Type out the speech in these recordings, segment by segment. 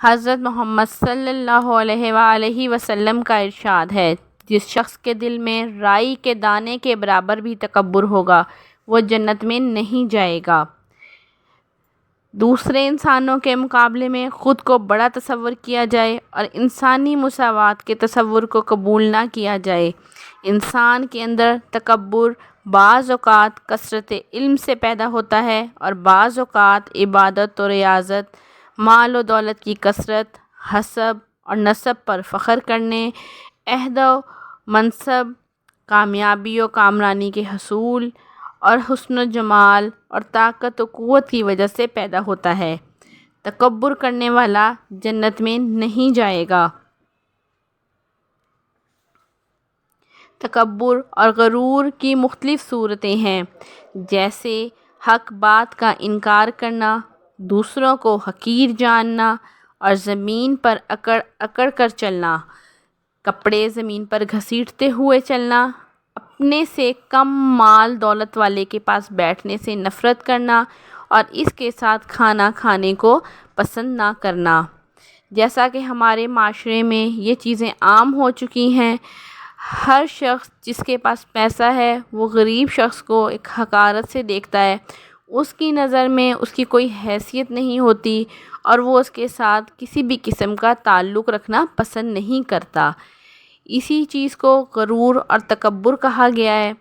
حضرت محمد صلی اللہ علیہ وآلہ وسلم کا ارشاد ہے، جس شخص کے دل میں رائی کے دانے کے برابر بھی تکبر ہوگا وہ جنت میں نہیں جائے گا۔ دوسرے انسانوں کے مقابلے میں خود کو بڑا تصور کیا جائے اور انسانی مساوات کے تصور کو قبول نہ کیا جائے۔ انسان کے اندر تکبر بعض اوقات کثرت علم سے پیدا ہوتا ہے اور بعض اوقات عبادت و ریاضت، مال و دولت کی کثرت، حسب اور نسب پر فخر کرنے، عہد و منصب، کامیابی و کامرانی کے حصول اور حسن و جمال اور طاقت و قوت کی وجہ سے پیدا ہوتا ہے۔ تکبر کرنے والا جنت میں نہیں جائے گا۔ تکبر اور غرور کی مختلف صورتیں ہیں، جیسے حق بات کا انکار کرنا، دوسروں کو حقیر جاننا اور زمین پر اکڑ اکڑ کر چلنا، کپڑے زمین پر گھسیٹتے ہوئے چلنا، اپنے سے کم مال دولت والے کے پاس بیٹھنے سے نفرت کرنا اور اس کے ساتھ کھانا کھانے کو پسند نہ کرنا۔ جیسا کہ ہمارے معاشرے میں یہ چیزیں عام ہو چکی ہیں، ہر شخص جس کے پاس پیسہ ہے وہ غریب شخص کو ایک حقارت سے دیکھتا ہے، اس کی نظر میں اس کی کوئی حیثیت نہیں ہوتی اور وہ اس کے ساتھ کسی بھی قسم کا تعلق رکھنا پسند نہیں کرتا۔ اسی چیز کو غرور اور تکبر کہا گیا ہے۔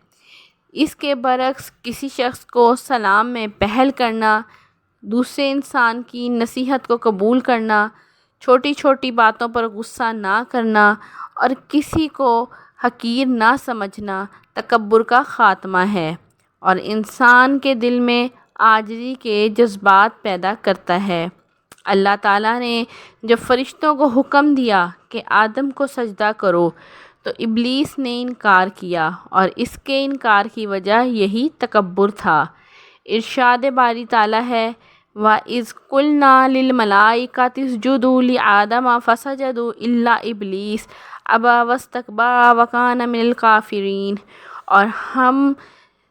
اس کے برعکس کسی شخص کو سلام میں پہل کرنا، دوسرے انسان کی نصیحت کو قبول کرنا، چھوٹی چھوٹی باتوں پر غصہ نہ کرنا اور کسی کو حقیر نہ سمجھنا تکبر کا خاتمہ ہے اور انسان کے دل میں عاجزی کے جذبات پیدا کرتا ہے۔ اللہ تعالیٰ نے جب فرشتوں کو حکم دیا کہ آدم کو سجدہ کرو تو ابلیس نے انکار کیا اور اس کے انکار کی وجہ یہی تکبر تھا۔ ارشاد باری تعالیٰ ہے، وَإِذْ قُلْنَا لِلْمَلَائِكَةِ اسْجُدُوا لِآدَمَ فَسَجَدُوا إِلَّا إِبْلِيسَ أَبَىٰ وَاسْتَكْبَرَ وَكَانَ مِنَ الْكَافِرِينَ۔ اور ہم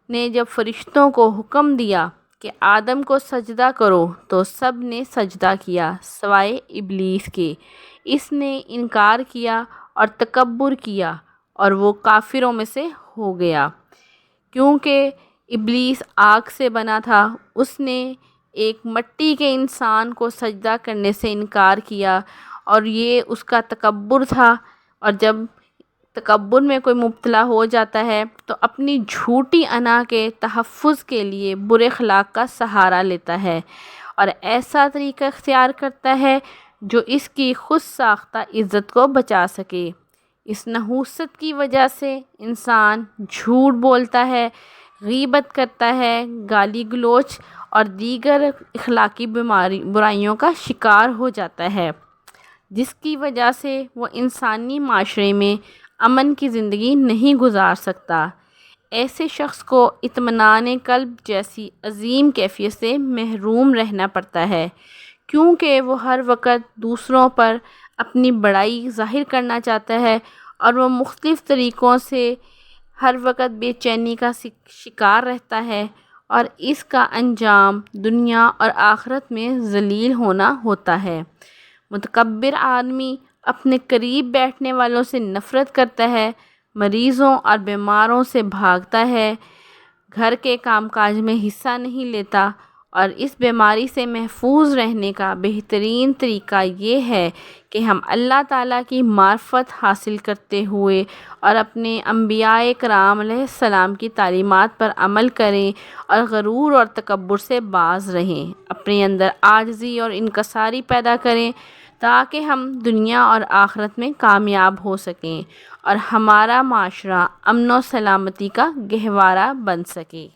نے جب فرشتوں کو حکم دیا کہ آدم کو سجدہ کرو تو سب نے سجدہ کیا سوائے ابلیس کے، اس نے انکار کیا اور تکبر کیا اور وہ کافروں میں سے ہو گیا۔ کیونکہ ابلیس آگ سے بنا تھا، اس نے ایک مٹی کے انسان کو سجدہ کرنے سے انکار کیا اور یہ اس کا تکبر تھا، اور جب تکبر میں کوئی مبتلا ہو جاتا ہے تو اپنی جھوٹی انا کے تحفظ کے لیے برے اخلاق کا سہارا لیتا ہے اور ایسا طریقہ اختیار کرتا ہے جو اس کی خود ساختہ عزت کو بچا سکے۔ اس نحوست کی وجہ سے انسان جھوٹ بولتا ہے، غیبت کرتا ہے، گالی گلوچ اور دیگر اخلاقی برائیوں کا شکار ہو جاتا ہے، جس کی وجہ سے وہ انسانی معاشرے میں امن کی زندگی نہیں گزار سکتا۔ ایسے شخص کو اطمینان قلب جیسی عظیم کیفیت سے محروم رہنا پڑتا ہے، کیونکہ وہ ہر وقت دوسروں پر اپنی بڑائی ظاہر کرنا چاہتا ہے اور وہ مختلف طریقوں سے ہر وقت بے چینی کا شکار رہتا ہے اور اس کا انجام دنیا اور آخرت میں ذلیل ہونا ہوتا ہے۔ متکبر آدمی اپنے قریب بیٹھنے والوں سے نفرت کرتا ہے، مریضوں اور بیماروں سے بھاگتا ہے، گھر کے کام کاج میں حصہ نہیں لیتا، اور اس بیماری سے محفوظ رہنے کا بہترین طریقہ یہ ہے کہ ہم اللہ تعالیٰ کی معرفت حاصل کرتے ہوئے اور اپنے انبیاء کرام علیہ السلام کی تعلیمات پر عمل کریں اور غرور اور تکبر سے باز رہیں، اپنے اندر عاجزی اور انکساری پیدا کریں تاکہ ہم دنیا اور آخرت میں کامیاب ہو سکیں اور ہمارا معاشرہ امن و سلامتی کا گہوارہ بن سکے۔